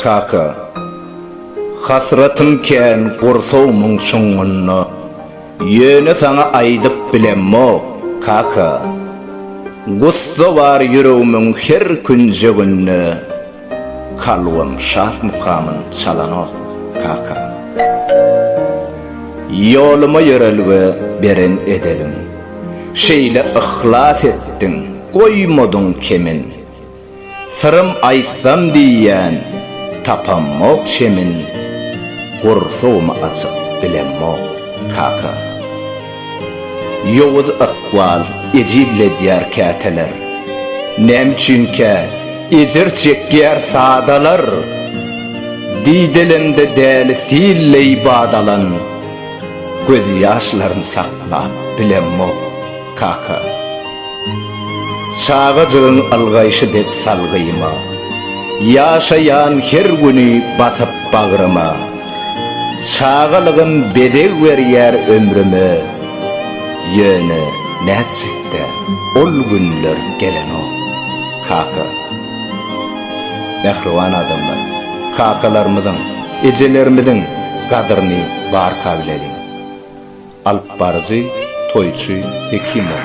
Kaka, hasratım ken gursowmyň çuňunna, ýöne sana aýdyp bilemmo, kaka. Gussa var ýüregimiň her günjeginde, kalwam şat mukamyn çalanok, kaka. Ýoluma ýörelge beren edelim, şeýle ihlas etdiň, goýmadyň kemin. Sırım aýsam diýen, tapamok şemin, gursowmy açyp bilemmo, kaka. Ýowuz akwal, ejidle diýär käteler, nämçinkä ejir çekýär sadalar, diýdilimde däli silley badalan, göz ýaşlaryny saklap bilemmo, kaka. Çağıcığın algaýşy dep salgyma, ýaşaýan her güni basyp bagryma. Çağılygym bedeg berýär ömrüme, ýöne näçikde ol günler geleno, kaka. Mehriban adamlar, kakalarymyzyň, ejelerimiziň gadryny barka bilelim. Alp barjy, toýçy Hekimow.